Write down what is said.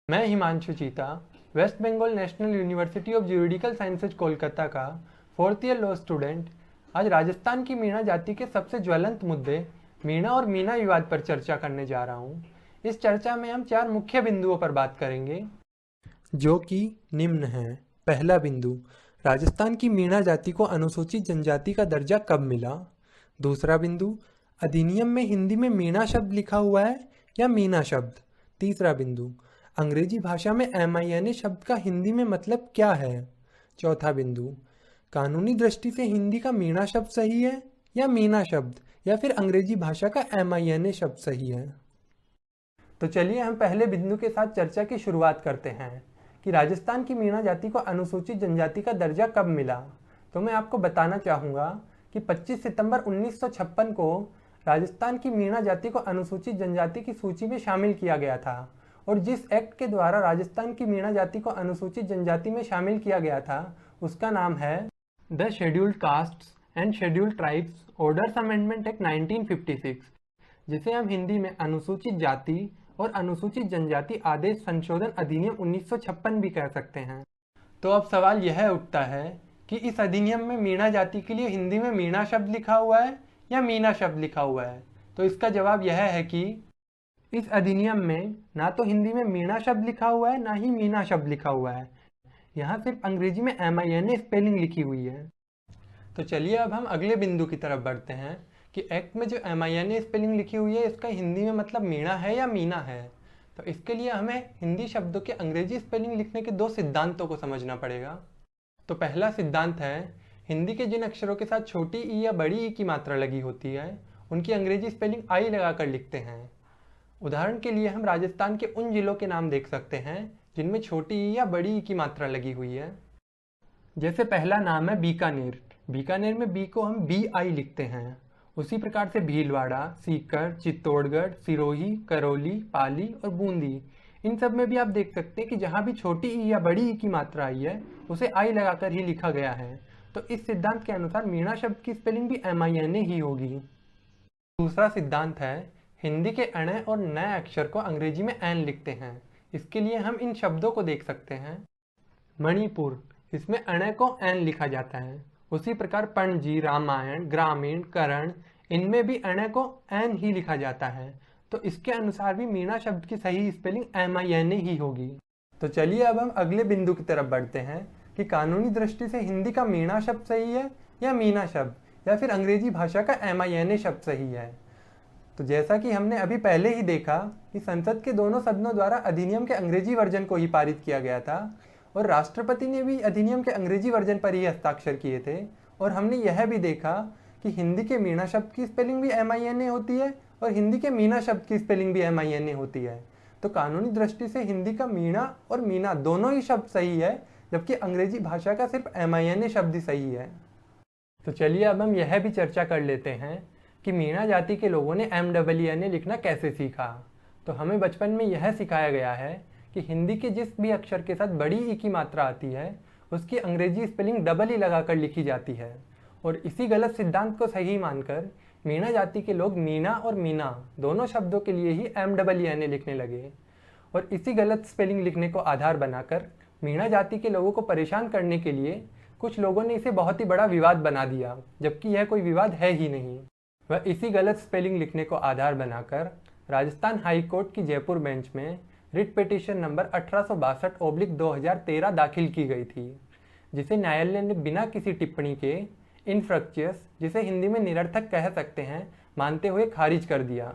मैं Himanshu Cheeta West Bengal National University of Juridical Sciences Kolkata का 4th year law student आज राजस्थान की मीणा जाति के सबसे ज्वलंत मुद्दे मीणा और मीना विवाद पर चर्चा करने जा रहा हूँ। इस चर्चा में हम 4 मुख्य बिंदुओं पर बात करेंगे जो कि निम्न हैं। पहला बिंदु, राजस्थान की मीणा जाति को अनुसूचित जनजाति का दर्जा कब मिला। दूसरा बिंदु, अधिनियम में हिंदी में मीणा शब्द लिखा हुआ है या मीना शब्द। तीसरा बिंदु, अंग्रेजी भाषा में MINA शब्द का हिंदी में मतलब क्या है। चौथा बिंदु, कानूनी दृष्टि से हिंदी का मीणा शब्द सही है या मीना शब्द, या फिर अंग्रेजी भाषा का MINA शब्द सही है। तो चलिए हम पहले बिंदु के साथ चर्चा की शुरुआत करते हैं कि राजस्थान की मीणा जाति को अनुसूचित जनजाति का दर्जा कब मिला। तो मैं आपको बताना चाहूँगा कि 25 सितंबर 1956 को राजस्थान की मीणा जाति को अनुसूचित जनजाति की सूची में शामिल किया गया था, और जिस एक्ट के द्वारा राजस्थान की मीणा जाति को अनुसूचित जनजाति में शामिल किया गया था उसका नाम है the scheduled castes and scheduled tribes orders amendment act 1956, जिसे हम हिंदी में अनुसूचित जाति और अनुसूचित जनजाति आदेश संशोधन अधिनियम 1956 भी कह सकते हैं। तो अब सवाल यह उठता है कि इस अधिनियम में मीणा जाति के लिए हिंदी में मीणा शब्द लिखा हुआ है या मीना शब्द लिखा हुआ है। तो इसका जवाब यह है कि इस अधिनियम में ना तो हिंदी में मीणा शब्द लिखा हुआ है ना ही मीना शब्द लिखा हुआ है। यहाँ सिर्फ अंग्रेजी में MINA स्पेलिंग लिखी हुई है। तो चलिए अब हम अगले बिंदु की तरफ बढ़ते हैं कि एक्ट में जो MINA स्पेलिंग लिखी हुई है इसका हिंदी में मतलब मीणा है या मीना है। तो इसके लिए हमें हिंदी शब्दों के अंग्रेजी स्पेलिंग लिखने के 2 सिद्धांतों को समझना पड़ेगा। तो पहला सिद्धांत है, हिंदी के जिन अक्षरों के साथ छोटी ई या बड़ी ई की मात्रा लगी होती है उनकी अंग्रेजी स्पेलिंग आई लगाकर लिखते हैं। उदाहरण के लिए हम राजस्थान के उन जिलों के नाम देख सकते हैं जिनमें छोटी ई या बड़ी ई की मात्रा लगी हुई है। जैसे पहला नाम है बीकानेर। बीकानेर में बी को हम BI लिखते हैं। उसी प्रकार से भीलवाड़ा, सीकर, चित्तौड़गढ़, सिरोही, करौली, पाली और बूंदी, इन सब में भी आप देख सकते हैं कि जहाँ भी छोटी ई या बड़ी ई की मात्रा आई है उसे आई लगाकर ही लिखा गया है। तो इस सिद्धांत के अनुसार मीणा शब्द की स्पेलिंग भी MINA ही होगी। दूसरा सिद्धांत है, हिंदी के अण और नए अक्षर को अंग्रेजी में एन लिखते हैं। इसके लिए हम इन शब्दों को देख सकते हैं। मणिपुर, इसमें अण को एन लिखा जाता है। उसी प्रकार पणजी, रामायण, ग्रामीण, करण, इनमें भी अण को एन ही लिखा जाता है। तो इसके अनुसार भी मीणा शब्द की सही स्पेलिंग MINA ही होगी। तो चलिए अब हम अगले बिंदु की तरफ बढ़ते हैं कि कानूनी दृष्टि से हिंदी का मीणा शब्द सही है या मीना शब्द, या फिर अंग्रेजी भाषा का MINA शब्द सही है। तो जैसा कि हमने अभी पहले ही देखा कि संसद के दोनों सदनों द्वारा अधिनियम के अंग्रेजी वर्जन को ही पारित किया गया था, और राष्ट्रपति ने भी अधिनियम के अंग्रेजी वर्जन पर ही हस्ताक्षर किए थे। और हमने यह भी देखा कि हिंदी के मीणा शब्द की स्पेलिंग भी MINA होती है और हिंदी के मीना शब्द की स्पेलिंग भी MINA होती है। तो कानूनी दृष्टि से हिंदी का मीणा और मीना दोनों ही शब्द सही है, जबकि अंग्रेजी भाषा का सिर्फ MINA शब्द ही सही है। तो चलिए अब हम यह भी चर्चा कर लेते हैं कि मीणा जाति के लोगों ने MANA लिखना कैसे सीखा। तो हमें बचपन में यह सिखाया गया है कि हिंदी के जिस भी अक्षर के साथ बड़ी ई की मात्रा आती है उसकी अंग्रेजी स्पेलिंग डबल ई लगाकर लिखी जाती है, और इसी गलत सिद्धांत को सही मानकर मीणा जाति के लोग मीना और मीना दोनों शब्दों के लिए ही MANA लिखने लगे। और इसी गलत स्पेलिंग लिखने को आधार बनाकर मीणा जाति के लोगों को परेशान करने के लिए कुछ लोगों ने इसे बहुत ही बड़ा विवाद बना दिया, जबकि यह कोई विवाद है ही नहीं। वह इसी गलत स्पेलिंग लिखने को आधार बनाकर राजस्थान हाई कोर्ट की जयपुर बेंच में रिट पिटीशन नंबर 1862/2013 दाखिल की गई थी, जिसे न्यायालय ने बिना किसी टिप्पणी के इनफ्रक्चुअस, जिसे हिंदी में निरर्थक कह सकते हैं, मानते हुए खारिज कर दिया।